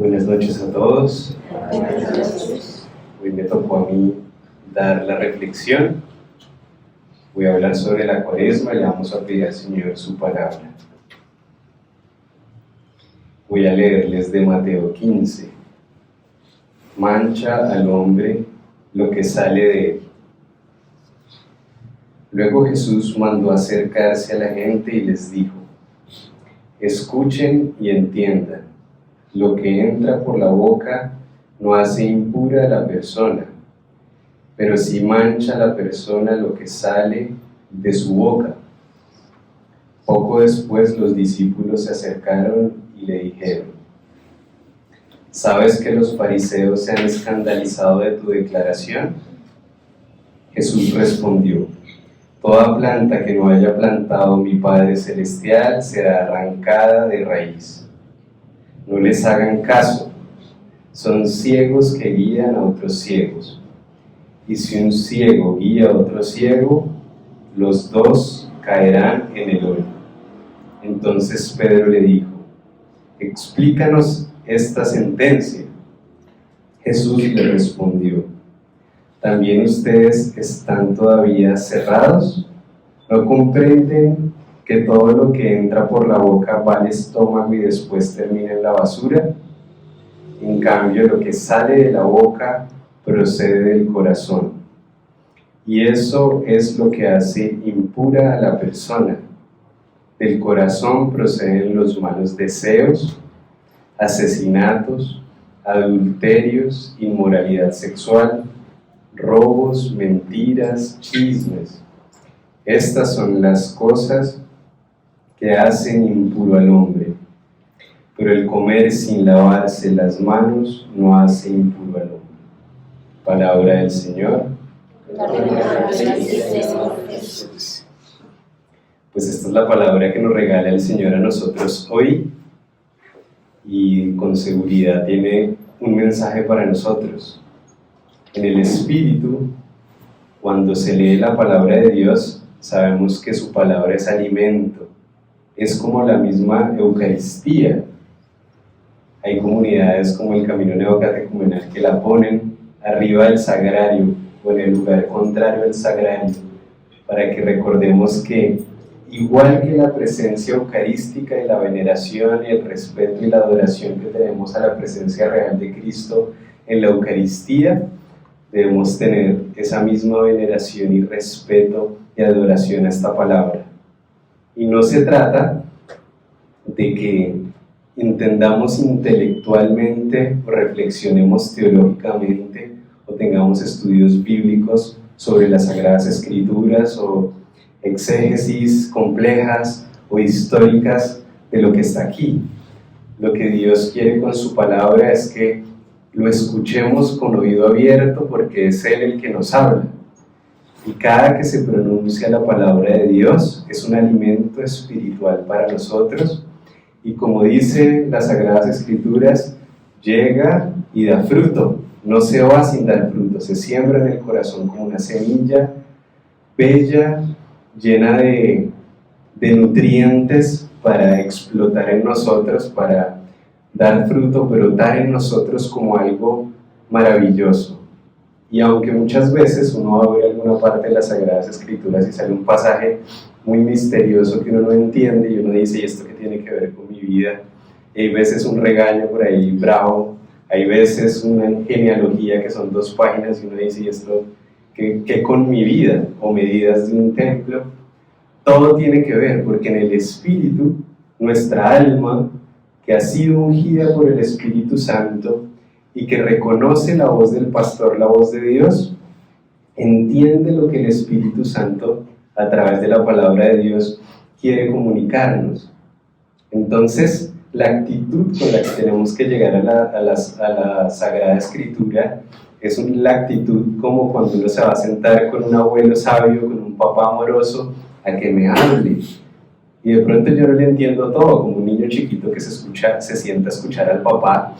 Buenas noches a todos. Hoy me tocó a mí dar la reflexión. Voy a hablar sobre la Cuaresma y le vamos a pedir al Señor su palabra. Voy a leerles de Mateo 15. Mancha al hombre lo que sale de él. Luego Jesús mandó acercarse a la gente y les dijo: escuchen y entiendan. Lo que entra por la boca no hace impura a la persona, pero sí mancha a la persona lo que sale de su boca. Poco después los discípulos se acercaron y le dijeron: ¿sabes que los fariseos se han escandalizado de tu declaración? Jesús respondió: toda planta que no haya plantado mi Padre Celestial será arrancada de raíz. No les hagan caso, son ciegos que guían a otros ciegos. Y si un ciego guía a otro ciego, los dos caerán en el hoyo. Entonces Pedro le dijo: explícanos esta sentencia. Jesús le respondió: ¿también ustedes están todavía cerrados? ¿No comprenden que todo lo que entra por la boca va al estómago y después termina en la basura? En cambio, lo que sale de la boca procede del corazón. Y eso es lo que hace impura a la persona. Del corazón proceden los malos deseos, asesinatos, adulterios, inmoralidad sexual, robos, mentiras, chismes. Estas son las cosas que hacen impuro al hombre, pero el comer sin lavarse las manos no hace impuro al hombre. Palabra del Señor. Pues esta es la palabra que nos regala el Señor a nosotros hoy, y con seguridad tiene un mensaje para nosotros. En el Espíritu, cuando se lee la palabra de Dios, sabemos que su palabra es alimento. Es como la misma Eucaristía. Hay comunidades como el Camino Neocatecumenal que la ponen arriba del sagrario o en el lugar contrario al sagrario, para que recordemos que, igual que la presencia eucarística y la veneración y el respeto y la adoración que tenemos a la presencia real de Cristo en la Eucaristía, debemos tener esa misma veneración y respeto y adoración a esta palabra. Y no se trata de que entendamos intelectualmente o reflexionemos teológicamente o tengamos estudios bíblicos sobre las Sagradas Escrituras o exégesis complejas o históricas de lo que está aquí. Lo que Dios quiere con su palabra es que lo escuchemos con oído abierto, porque es Él el que nos habla. Y cada que se pronuncia la palabra de Dios es un alimento espiritual para nosotros, y como dice las Sagradas Escrituras, llega y da fruto, no se va sin dar fruto, se siembra en el corazón como una semilla bella, llena de nutrientes para explotar en nosotros, para dar fruto, brotar en nosotros como algo maravilloso. Y aunque muchas veces uno abre alguna parte de las Sagradas Escrituras y sale un pasaje muy misterioso que uno no entiende y uno dice: ¿y esto qué tiene que ver con mi vida? Y hay veces un regaño por ahí bravo, hay veces una genealogía que son 2 páginas y uno dice: ¿y esto qué con mi vida? O medidas de un templo. Todo tiene que ver, porque en el Espíritu, nuestra alma, que ha sido ungida por el Espíritu Santo y que reconoce la voz del pastor, la voz de Dios, entiende lo que el Espíritu Santo, a través de la palabra de Dios, quiere comunicarnos. Entonces, la actitud con la que tenemos que llegar a la Sagrada Escritura es la actitud como cuando uno se va a sentar con un abuelo sabio, con un papá amoroso, a que me hable. Y de pronto yo no le entiendo todo, como un niño chiquito que se sienta a escuchar al papá,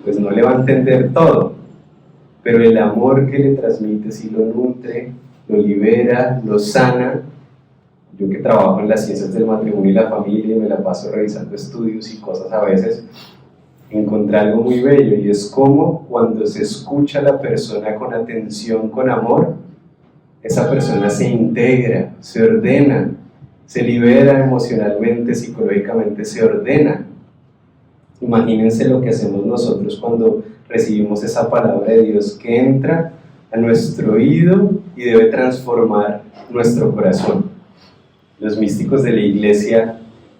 pues no le va a entender todo, pero el amor que le transmite sí lo nutre, lo libera, lo sana. Yo que trabajo en las ciencias del matrimonio y la familia y me la paso revisando estudios y cosas a veces, encontré algo muy bello, y es como cuando se escucha a la persona con atención, con amor, esa persona se integra, se ordena, se libera emocionalmente, psicológicamente, se ordena. Imagínense lo que hacemos nosotros cuando recibimos esa palabra de Dios que entra a nuestro oído y debe transformar nuestro corazón. Los místicos de la iglesia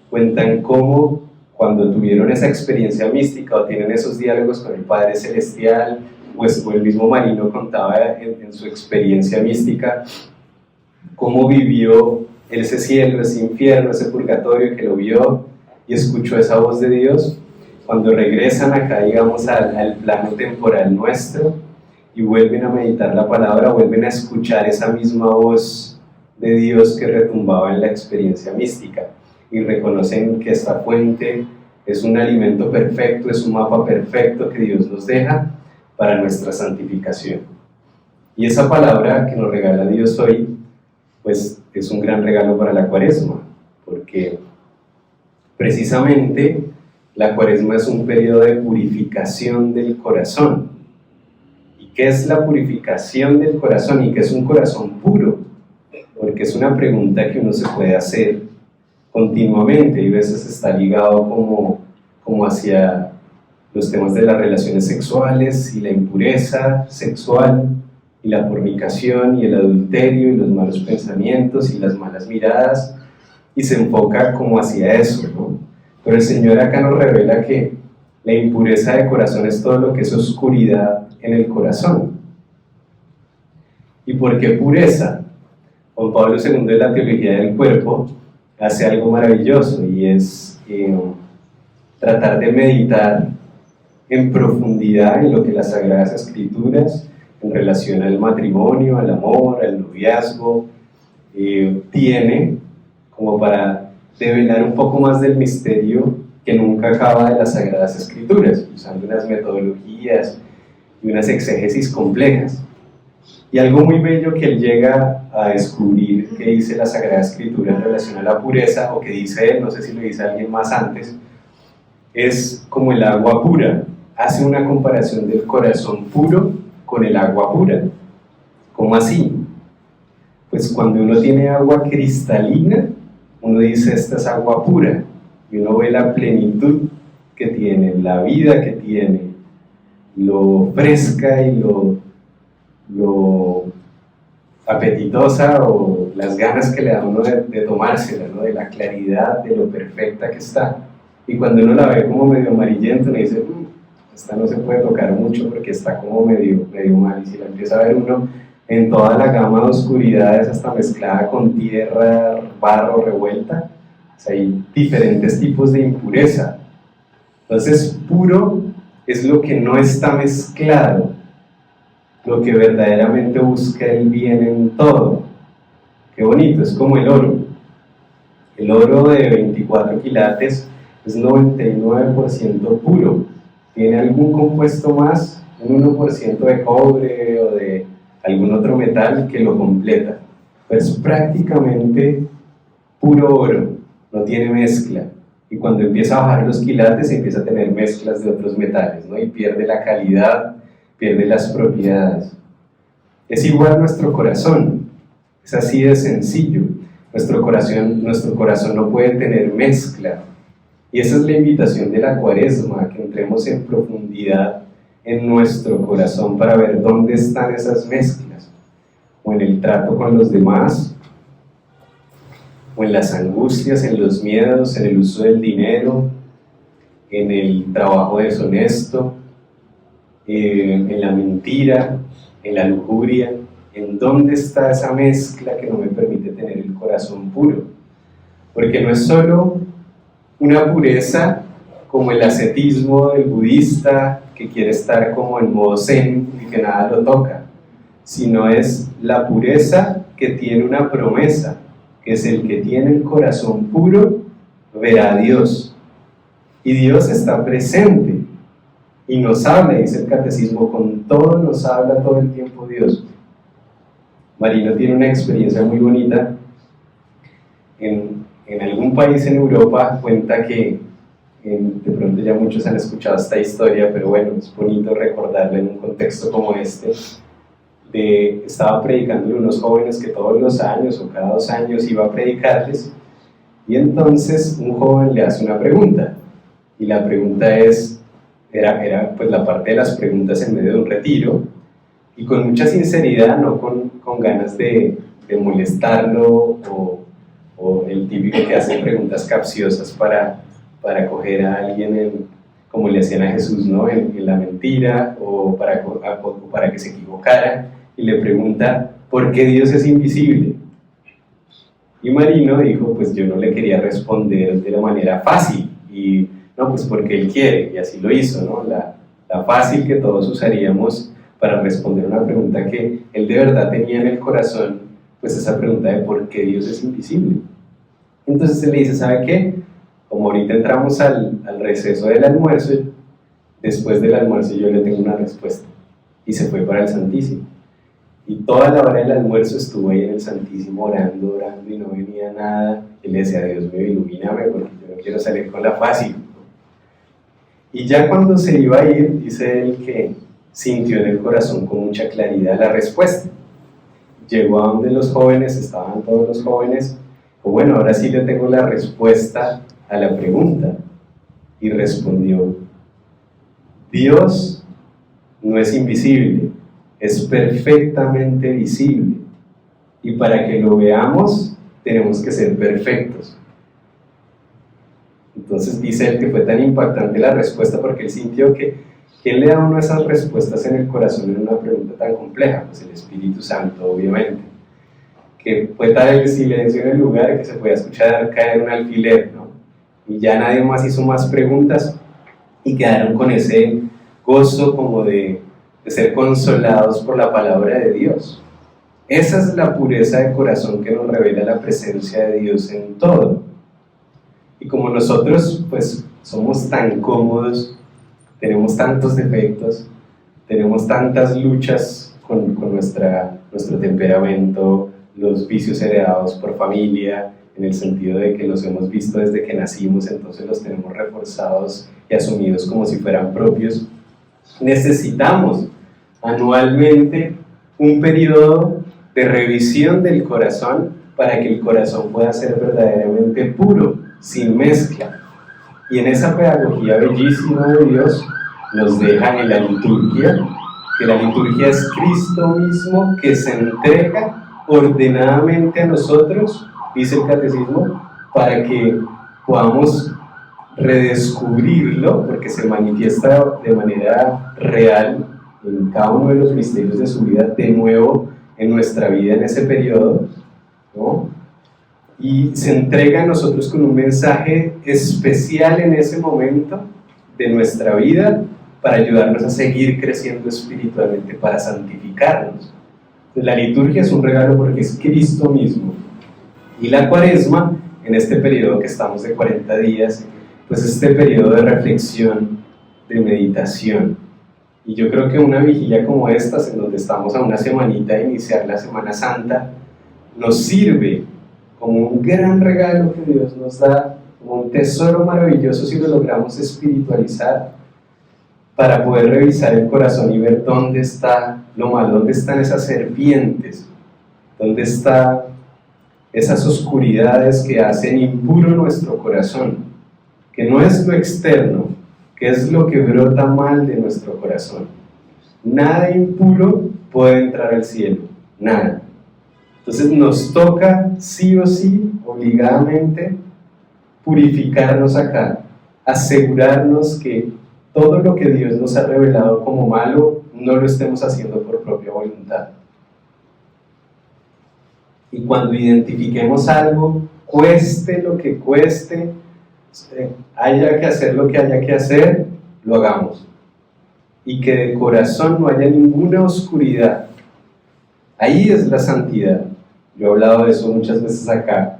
cuentan cómo cuando tuvieron esa experiencia mística o tienen esos diálogos con el Padre Celestial, pues como el mismo Marino contaba en su experiencia mística, cómo vivió ese cielo, ese infierno, ese purgatorio, que lo vio y escuchó esa voz de Dios. Cuando regresan acá, digamos, al plano temporal nuestro y vuelven a meditar la palabra, vuelven a escuchar esa misma voz de Dios que retumbaba en la experiencia mística, y reconocen que esta fuente es un alimento perfecto, es un mapa perfecto que Dios nos deja para nuestra santificación. Y esa palabra que nos regala Dios hoy, pues es un gran regalo para la Cuaresma, porque precisamente la Cuaresma es un periodo de purificación del corazón. ¿Y qué es la purificación del corazón? ¿Y qué es un corazón puro? Porque es una pregunta que uno se puede hacer continuamente, y a veces está ligado como hacia los temas de las relaciones sexuales y la impureza sexual y la fornicación y el adulterio y los malos pensamientos y las malas miradas, y se enfoca como hacia eso, ¿no? Pero el Señor acá nos revela que la impureza de corazón es todo lo que es oscuridad en el corazón. ¿Y por qué pureza? Juan Pablo II, de la teología del cuerpo, hace algo maravilloso, y es tratar de meditar en profundidad en lo que las Sagradas Escrituras, en relación al matrimonio, al amor, al noviazgo, tiene como para develar un poco más del misterio que nunca acaba de las Sagradas Escrituras, usando unas metodologías y unas exégesis complejas. Y algo muy bello que él llega a descubrir que dice la Sagrada Escritura en relación a la pureza, o que dice él, no sé si lo dice alguien más antes, es como el agua pura. Hace una comparación del corazón puro con el agua pura. ¿Cómo así? Pues cuando uno tiene agua cristalina, uno dice, esta es agua pura, y uno ve la plenitud que tiene, la vida que tiene, lo fresca y lo apetitosa, o las ganas que le da uno de tomársela, ¿no? De la claridad, de lo perfecta que está. Y cuando uno la ve como medio amarillenta, uno dice, esta no se puede tocar mucho porque está como medio mal. Y si la empieza a ver uno en toda la gama de oscuridades, hasta mezclada con tierra, barro, revuelta, o sea, hay diferentes tipos de impureza. Entonces, puro es lo que no está mezclado, lo que verdaderamente busca el bien en todo. Qué bonito, es como el oro. El oro de 24 quilates es 99% puro. Tiene algún compuesto más, un 1% de cobre o de algún otro metal que lo completa. Pero es prácticamente puro oro, no tiene mezcla. Y cuando empieza a bajar los quilates, empieza a tener mezclas de otros metales, ¿no? Y pierde la calidad, pierde las propiedades. Es igual nuestro corazón, es así de sencillo. Nuestro corazón no puede tener mezcla. Y esa es la invitación de la Cuaresma, que entremos en profundidad en nuestro corazón para ver dónde están esas mezclas, o en el trato con los demás, o en las angustias, en los miedos, en el uso del dinero, en el trabajo deshonesto, en la mentira, en la lujuria. ¿En dónde está esa mezcla que no me permite tener el corazón puro? Porque no es solo una pureza como el ascetismo del budista que quiere estar como en modo zen y que nada lo toca, sino es la pureza que tiene una promesa, que es el que tiene el corazón puro verá a Dios, y Dios está presente y nos habla, dice el catecismo, con todo nos habla todo el tiempo Dios. Marino tiene una experiencia muy bonita en algún país en Europa. Cuenta que De pronto ya muchos han escuchado esta historia, pero bueno, es bonito recordarla en un contexto como este. Estaba predicando a unos jóvenes que todos los años o cada 2 años iba a predicarles, y entonces un joven le hace una pregunta, y la pregunta era pues la parte de las preguntas en medio de un retiro, y con mucha sinceridad, no con ganas de molestarlo o el típico que hace preguntas capciosas para coger a alguien como le hacían a Jesús, ¿no? en la mentira o para que se equivocara, y le pregunta, ¿por qué Dios es invisible? Y Marino dijo, pues yo no le quería responder de la manera fácil, y no, pues porque él quiere, y así lo hizo, ¿no? La fácil que todos usaríamos para responder una pregunta que él de verdad tenía en el corazón, pues esa pregunta de por qué Dios es invisible. Entonces él le dice, ¿sabe qué? Como ahorita entramos al receso del almuerzo, después del almuerzo yo le tengo una respuesta. Y se fue para el Santísimo. Y toda la hora del almuerzo estuvo ahí en el Santísimo orando, y no venía nada. Él le decía, Dios mío, ilumíname porque yo no quiero salir con la fácil. Y ya cuando se iba a ir, dice él que sintió en el corazón con mucha claridad la respuesta. Llegó a donde los jóvenes, estaban todos los jóvenes, o bueno, ahora sí le tengo la respuesta a la pregunta. Y respondió, Dios no es invisible, es perfectamente visible. Y para que lo veamos, tenemos que ser perfectos. Entonces dice él que fue tan impactante la respuesta porque él sintió que ¿quién le da a uno esas respuestas en el corazón en una pregunta tan compleja? Pues el Espíritu Santo, obviamente. Que fue tal el silencio en el lugar que se podía escuchar caer un alfiler, ¿no? Y ya nadie más hizo más preguntas y quedaron con ese gozo como de ser consolados por la palabra de Dios. Esa es la pureza de corazón que nos revela la presencia de Dios en todo. Y como nosotros pues somos tan cómodos, tenemos tantos defectos, tenemos tantas luchas con nuestro temperamento, los vicios heredados por familia, en el sentido de que los hemos visto desde que nacimos, entonces los tenemos reforzados y asumidos como si fueran propios. Necesitamos anualmente un periodo de revisión del corazón para que el corazón pueda ser verdaderamente puro, sin mezcla. Y en esa pedagogía bellísima de Dios nos deja en la liturgia, que la liturgia es Cristo mismo que se entrega ordenadamente a nosotros, dice el catecismo, para que podamos redescubrirlo, porque se manifiesta de manera real en cada uno de los misterios de su vida, de nuevo en nuestra vida en ese periodo, ¿no? Y se entrega a nosotros con un mensaje especial en ese momento de nuestra vida para ayudarnos a seguir creciendo espiritualmente, para santificarnos. Entonces, la liturgia es un regalo porque es Cristo mismo. Y la Cuaresma, en este periodo que estamos de 40 días, pues este periodo de reflexión, de meditación. Y yo creo que una vigilia como estas, en donde estamos a una semanita de iniciar la Semana Santa, nos sirve como un gran regalo que Dios nos da, como un tesoro maravilloso si lo logramos espiritualizar, para poder revisar el corazón y ver dónde está lo malo, dónde están esas serpientes, dónde están esas oscuridades que hacen impuro nuestro corazón, que no es lo externo, que es lo que brota mal de nuestro corazón. Nada impuro puede entrar al cielo, nada. Entonces nos toca sí o sí, obligadamente, purificarnos acá, asegurarnos que todo lo que Dios nos ha revelado como malo, no lo estemos haciendo por propia voluntad. Y cuando identifiquemos algo, cueste lo que cueste, haya que hacer lo que haya que hacer, lo hagamos. Y que de corazón no haya ninguna oscuridad. Ahí es la santidad. Yo he hablado de eso muchas veces acá,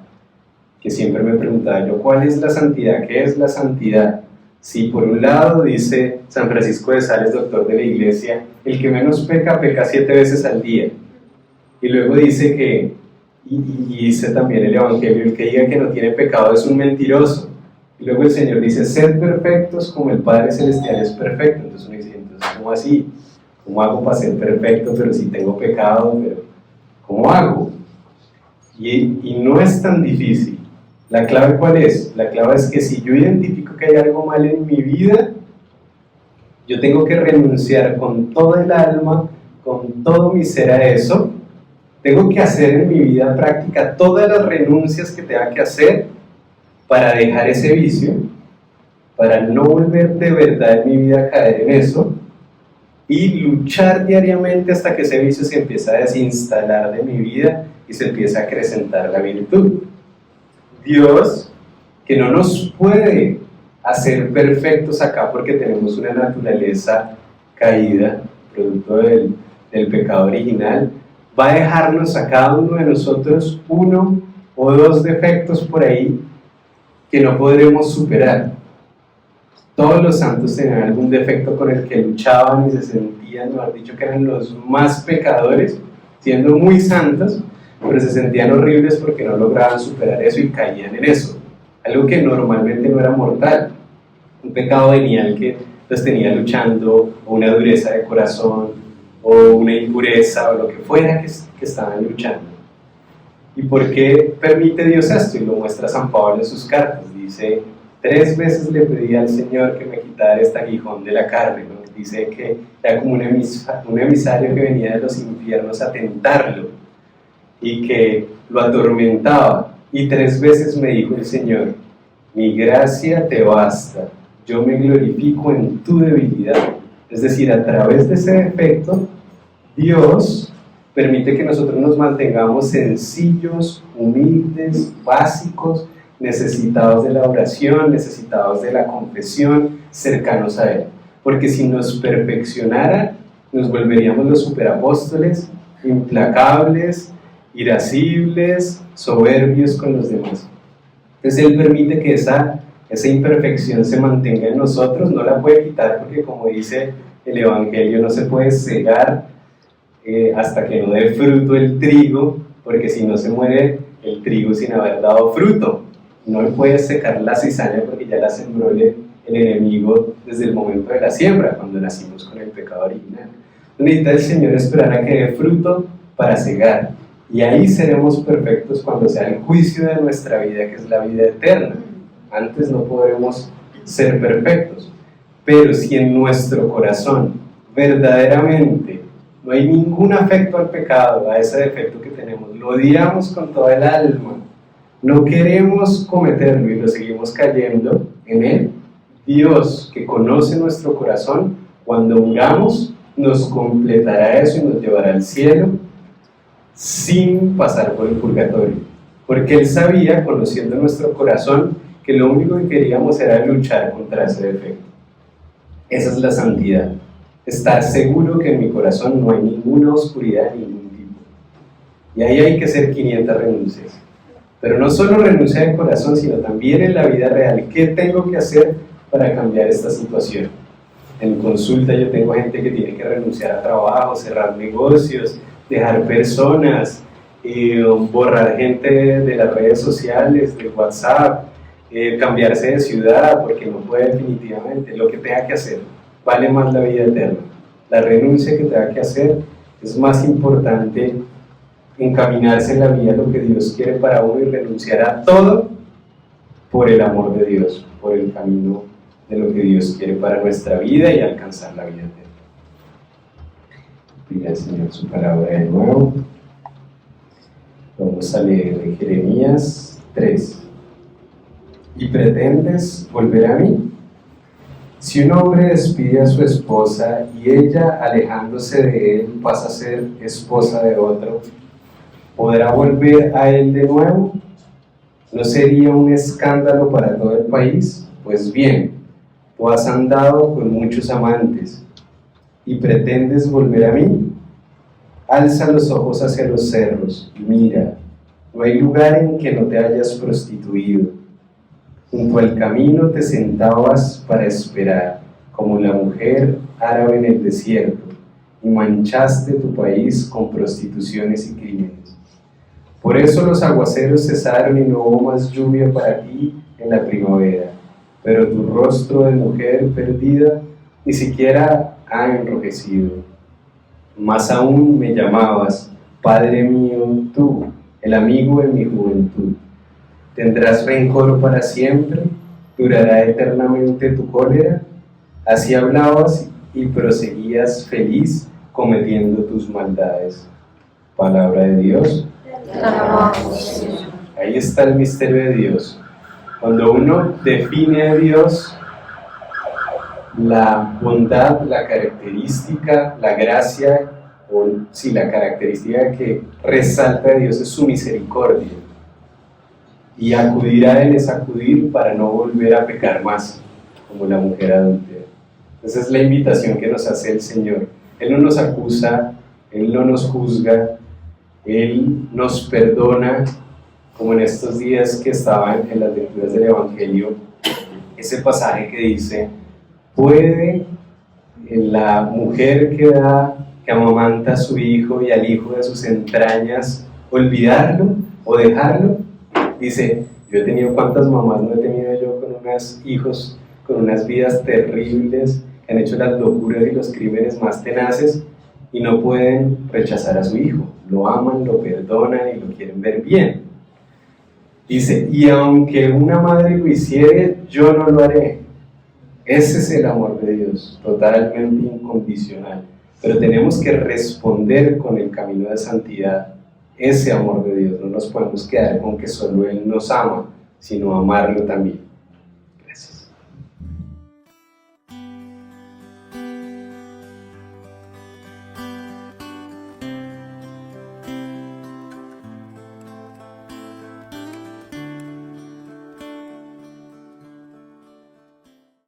que siempre me preguntaba yo, ¿cuál es la santidad? ¿Qué es la santidad? Si por un lado dice San Francisco de Sales, doctor de la Iglesia, el que menos peca, peca 7 veces al día. Y luego dice que, y dice también el Evangelio, el que diga que no tiene pecado es un mentiroso. Y luego el Señor dice, sed perfectos como el Padre Celestial es perfecto. Entonces uno dice, entonces, ¿cómo así? ¿Cómo hago para ser perfecto, pero si tengo pecado? Pero, ¿cómo hago? Y no es tan difícil. ¿La clave cuál es? La clave es que si yo identifico que hay algo mal en mi vida, yo tengo que renunciar con todo el alma, con todo mi ser a eso. Tengo que hacer en mi vida práctica todas las renuncias que tenga que hacer para dejar ese vicio, para no volver de verdad en mi vida a caer en eso, y luchar diariamente hasta que ese vicio se empieza a desinstalar de mi vida y se empieza a acrecentar la virtud. Dios, que no nos puede hacer perfectos acá porque tenemos una naturaleza caída, producto del pecado original, va a dejarnos a cada uno de nosotros uno o dos defectos por ahí que no podremos superar. Todos los santos tenían algún defecto con el que luchaban y se sentían, mejor dicho, que eran los más pecadores, siendo muy santos, pero se sentían horribles porque no lograban superar eso y caían en eso. Algo que normalmente no era mortal, un pecado venial que los tenía luchando, o una dureza de corazón, o una impureza, o lo que fuera que estaban luchando. ¿Y por qué permite Dios esto? Y lo muestra San Pablo en sus cartas. Dice, 3 veces le pedí al Señor que me quitara este aguijón de la carne, ¿no? Dice que era como un emisario que venía de los infiernos a tentarlo y que lo atormentaba. Y 3 veces me dijo el Señor, mi gracia te basta, yo me glorifico en tu debilidad. Es decir, a través de ese defecto, Dios permite que nosotros nos mantengamos sencillos, humildes, básicos, necesitados de la oración, necesitados de la confesión, cercanos a Él. Porque si nos perfeccionara, nos volveríamos los superapóstoles, implacables, irascibles, soberbios con los demás. Entonces Él permite que esa imperfección se mantenga en nosotros, no la puede quitar porque, como dice el Evangelio, no se puede cegar hasta que no dé fruto el trigo, porque si no se muere el trigo sin haber dado fruto. No puede secar la cizaña porque ya la sembró el enemigo desde el momento de la siembra, cuando nacimos con el pecado original. Necesita el Señor esperar a que dé fruto para cegar, y ahí seremos perfectos cuando sea el juicio de nuestra vida, que es la vida eterna. Antes no podremos ser perfectos, pero si en nuestro corazón verdaderamente no hay ningún afecto al pecado, a ese defecto que tenemos, lo odiamos con toda el alma, no queremos cometerlo y lo seguimos cayendo en él, Dios, que conoce nuestro corazón, cuando oramos, nos completará eso y nos llevará al cielo sin pasar por el purgatorio. Porque Él sabía, conociendo nuestro corazón, que lo único que queríamos era luchar contra ese defecto. Esa es la santidad. Estar seguro que en mi corazón no hay ninguna oscuridad de ningún tipo. Y ahí hay que hacer 500 renuncias. Pero no solo renuncia de corazón, sino también en la vida real. ¿Qué tengo que hacer para cambiar esta situación? En consulta yo tengo gente que tiene que renunciar a trabajo, cerrar negocios, dejar personas, borrar gente de las redes sociales, de WhatsApp, cambiarse de ciudad porque no puede definitivamente. Lo que tenga que hacer vale más la vida eterna. La renuncia que tenga que hacer es más importante, encaminarse en la vida lo que Dios quiere para uno y renunciar a todo por el amor de Dios, por el camino de lo que Dios quiere para nuestra vida y alcanzar la vida eterna. Pida al Señor su palabra de nuevo. Vamos a leer Jeremías 3. ¿Y pretendes volver a mí? Si un hombre despide a su esposa y ella, alejándose de él, pasa a ser esposa de otro, ¿podrá volver a él de nuevo? ¿No sería un escándalo para todo el país? Pues bien, tú has andado con muchos amantes y pretendes volver a mí. Alza los ojos hacia los cerros y mira, no hay lugar en que no te hayas prostituido. Junto al camino te sentabas para esperar, como la mujer árabe en el desierto, y manchaste tu país con prostituciones y crímenes. Por eso los aguaceros cesaron y no hubo más lluvia para ti en la primavera, pero tu rostro de mujer perdida ni siquiera ha enrojecido. Más aún me llamabas, Padre mío, tú, el amigo de mi juventud. ¿Tendrás rencor para siempre? ¿Durará eternamente tu cólera? Así hablabas y proseguías feliz cometiendo tus maldades. Palabra de Dios. Ahí está el misterio de Dios. Cuando uno define a Dios, la bondad, la característica, la gracia, la característica que resalta de Dios es su misericordia. Y acudir a Él es acudir para no volver a pecar más, como la mujer adúltera. Esa es la invitación que nos hace el Señor. Él no nos acusa, Él no nos juzga, Él nos perdona, como en estos días que estaban en las lecturas del Evangelio, ese pasaje que dice: ¿puede la mujer que amamanta a su hijo y al hijo de sus entrañas olvidarlo o dejarlo? Dice, yo he tenido cuántas mamás no he tenido yo con unos hijos, con unas vidas terribles, que han hecho las locuras y los crímenes más tenaces y no pueden rechazar a su hijo. Lo aman, lo perdonan y lo quieren ver bien. Dice, y aunque una madre lo hiciere, yo no lo haré. Ese es el amor de Dios, totalmente incondicional. Pero tenemos que responder con el camino de santidad ese amor de Dios. No nos podemos quedar con que solo Él nos ama, sino amarlo también.